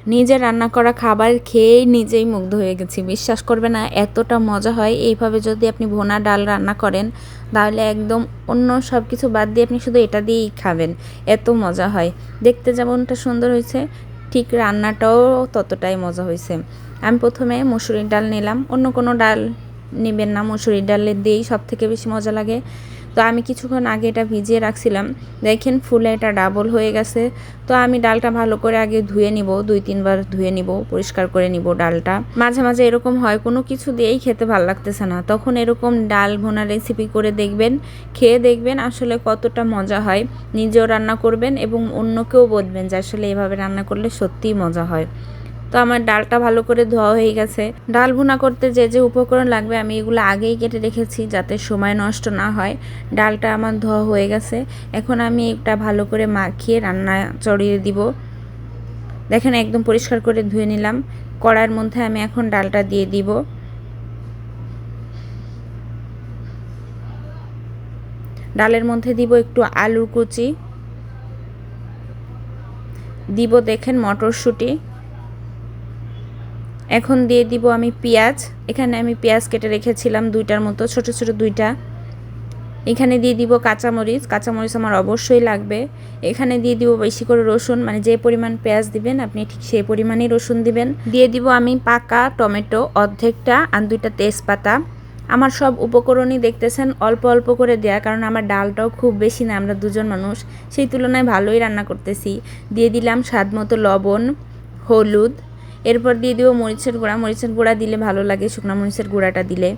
নিজে রান্না করা খাবার খেয়েই নিজেই মুগ্ধ হয়ে গেছি। বিশ্বাস করবে না, এতটা মজা হয়। এইভাবে যদি আপনি ভুনা ডাল রান্না করেন তাহলে একদম অন্য সব কিছু বাদ দিয়ে আপনি শুধু এটা দিয়েই খাবেন, এত মজা হয়। দেখতে যেমনটা সুন্দর হয়েছে, ঠিক রান্নাটাও ততটাই মজা হয়েছে। আমি প্রথমে মসুরির ডাল নিলাম, অন্য কোনো ডাল নেবেন না, মসুরির ডালের দিয়েই সব থেকে বেশি মজা লাগে। তো আমি কিছুক্ষণ আগে এটা ভিজিয়ে রাখছিলাম, দেখেন ফুলে এটা ডাবল হয়ে গেছে। তো আমি ডালটা ভালো করে আগে ধুয়ে নিব, 2-3 বার ধুয়ে নিব, পরিষ্কার করে নিব ডালটা। মাঝে মাঝে এরকম হয় কোনো কিছু দিয়েই খেতে ভালো লাগতেছে না, তখন এরকম ডাল ভুনা রেসিপি করে দেখবেন, খেয়ে দেখবেন আসলে কতটা মজা হয়। নিজেও রান্না করবেন এবং অন্যকেও বলবেন যে আসলে এভাবে রান্না করলে সত্যিই মজা হয়। তো আমার ডালটা ভালো করে ধোয়া হয়ে গেছে। ডাল ভুনা করতে যে যে উপকরণ লাগবে আমি এগুলো আগেই কেটে রেখেছি যাতে সময় নষ্ট না হয়। ডালটা আমার ধোয়া হয়ে গেছে, এখন আমি এটা ভালো করে মাখিয়ে রান্না চড়িয়ে দিব। দেখেন একদম পরিষ্কার করে ধুয়ে নিলাম। কড়াইয়ের মধ্যে আমি এখন ডালটা দিয়ে দিব। ডালের মধ্যে দিব একটু আলুর কুচি, দিব দেখেন মটরশুঁটি, এখন দিয়ে দিব আমি পেঁয়াজ। এখানে আমি পেঁয়াজ কেটে রেখেছিলাম 2টার মতো, ছোট ছোট 2টা। এখানে দিয়ে দিব কাঁচামরিচ, কাঁচামরিচ আমার অবশ্যই লাগবে। এখানে দিয়ে দিব বেশি করে রসুন, মানে যে পরিমাণ পেঁয়াজ দিবেন আপনি ঠিক সেই পরিমাণেই রসুন দিবেন। দিয়ে দিব আমি পাকা টমেটো অর্ধেকটা আর 2টা তেজপাতা। আমার সব উপকরণই দেখতেছেন অল্প অল্প করে দেয়া, কারণ আমার ডালটাও খুব বেশি না, আমরা 2জন মানুষ, সেই তুলনায় ভালোই রান্না করতেছি। দিয়ে দিলাম স্বাদ মতো লবণ, হলুদ, এরপর দিয়ে দিব মরিচের গুঁড়া। মরিচের গুঁড়া দিলে ভালো লাগে, শুকনো মরিচের গুঁড়াটা দিলে।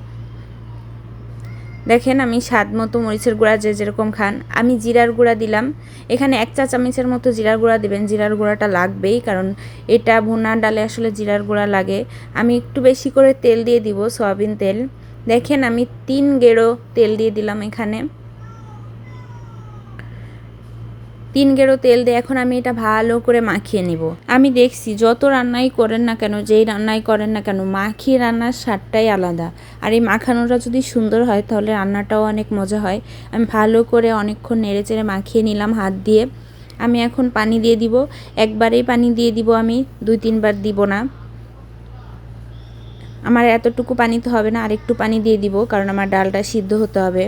দেখেন আমি স্বাদ মতো মরিচের গুঁড়া যে যেরকম খান। আমি জিরার গুঁড়া দিলাম, এখানে 1 চা চামচের মতো জিরার গুঁড়া দিবেন। জিরার গুঁড়াটা লাগবেই, কারণ এটা ভুনা ডালে আসলে জিরার গুঁড়া লাগে। আমি একটু বেশি করে তেল দিয়ে দিব, সয়াবিন তেল। দেখেন আমি 3 গেড়ো তেল দিয়ে দিলাম এখানে। 3 গেড়ো তেল দিয়ে এখন আমি এটা ভালো করে মাখিয়ে নিব। আমি দেখছি যত রান্নাই করেন না কেন, যেই রান্নাই করেন না কেন, মাখিয়ে রান্নার স্বাদটাই আলাদা। আর এই মাখানোটা যদি সুন্দর হয় তাহলে রান্নাটাও অনেক মজা হয়। আমি ভালো করে অনেকক্ষণ নেড়েচেড়ে মাখিয়ে নিলাম হাত দিয়ে। আমি এখন পানি দিয়ে দিব, একবারেই পানি দিয়ে দিব আমি, 2-3 বার দিব না। আমার এতটুকু পানি তো হবে না, আরেকটু পানি দিয়ে দিব, কারণ আমার ডালটা সিদ্ধ হতে হবে।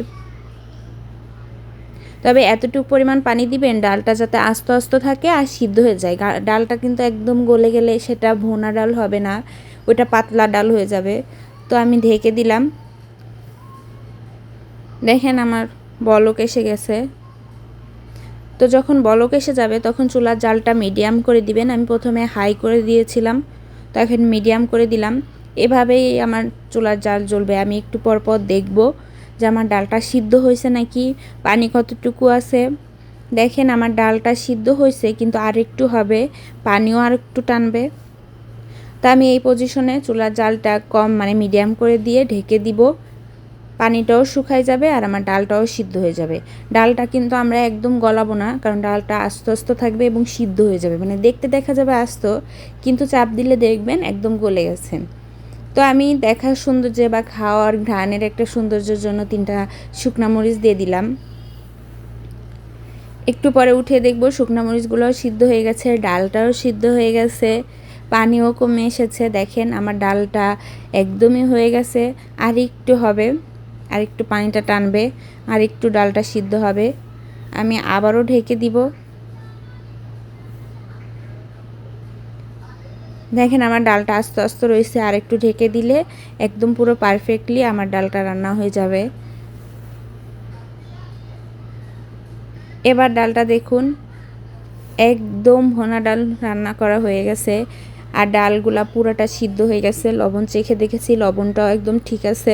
তবে এতটুকু পরিমাণ পানি দিবেন ডালটা যাতে আস্ত আস্ত থাকে আর সিদ্ধ হয়ে যায়। ডালটা কিন্তু একদম গলে গেলে সেটা ভুনা ডাল হবে না, ওটা পাতলা ডাল হয়ে যাবে। তো আমি ঢেকে দিলাম। দেখেন আমার বলক এসে গেছে। তো যখন বলক এসে যাবে তখন চুলার জালটা মিডিয়াম করে দিবেন। আমি প্রথমে হাই করে দিয়েছিলাম, তো এখন মিডিয়াম করে দিলাম। এভাবেই আমার চুলার জাল জ্বলবে। আমি একটু পর পর দেখব যে আমার ডালটা সিদ্ধ হয়েছে নাকি, পানি কতটুকু আছে। দেখেন আমার ডালটা সিদ্ধ হয়েছে, কিন্তু আরেকটু হবে, পানিও আরেকটু টানবে। তা আমি এই পজিশনে চুলার জালটা কম মানে মিডিয়াম করে দিয়ে ঢেকে দিব। পানিটাও শুকায় যাবে আর আমার ডালটাও সিদ্ধ হয়ে যাবে। ডালটা কিন্তু আমরা একদম গলাবো না, কারণ ডালটা আস্তে আস্তে থাকবে এবং সিদ্ধ হয়ে যাবে, মানে দেখতে দেখা যাবে আস্ত, কিন্তু চাপ দিলে দেখবেন একদম গলে গেছে। তো আমি দেখার সৌন্দর্যে বা খাওয়ার ঘ্রাণের একটা সৌন্দর্যের জন্য 3টা শুকনা মরিচ দিয়ে দিলাম। একটু পরে উঠে দেখব শুকনা মরিচগুলোও সিদ্ধ হয়ে গেছে, ডালটাও সিদ্ধ হয়ে গেছে, পানিও কমে এসেছে। দেখেন আমার ডালটা একদমই হয়ে গেছে, আর একটু হবে, আর একটু পানিটা টানবে, আর একটু ডালটা সিদ্ধ হবে। আমি আবারও ঢেকে দিব। দেখেন আমার ডালটা আস্তে আস্তে রয়েছে, আর একটু ঢেকে দিলে একদম পুরো পারফেক্টলি আমার ডালটা রান্না হয়ে যাবে। এবার ডালটা দেখুন, একদম ভোনা ডাল রান্না করা হয়ে গেছে, আর ডালগুলা পুরোটা সিদ্ধ হয়ে গেছে। লবণ চেখে দেখেছি, লবণটাও একদম ঠিক আছে।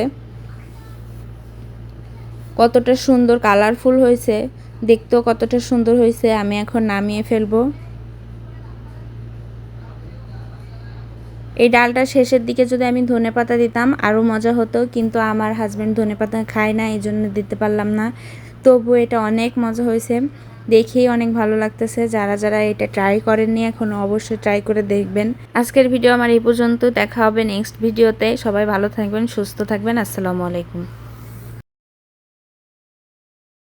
কতটা সুন্দর কালারফুল হয়েছে, দেখতেও কতটা সুন্দর হয়েছে। আমি এখন নামিয়ে ফেলবো। এই ডালটা শেষের দিকে যদি আমি ধনেপাতা দিতাম আরও মজা হতো, কিন্তু আমার হাজব্যান্ড ধনেপাতা খায় না, এই জন্য দিতে পারলাম না। তবু এটা অনেক মজা হয়েছে, দেখেই অনেক ভালো লাগতেছে। যারা যারা এটা ট্রাই করেননি এখনও অবশ্যই ট্রাই করে দেখবেন। আজকের ভিডিও আমার এই পর্যন্ত, দেখা হবে নেক্সট ভিডিওতে। সবাই ভালো থাকবেন, সুস্থ থাকবেন। আসসালামু আলাইকুম।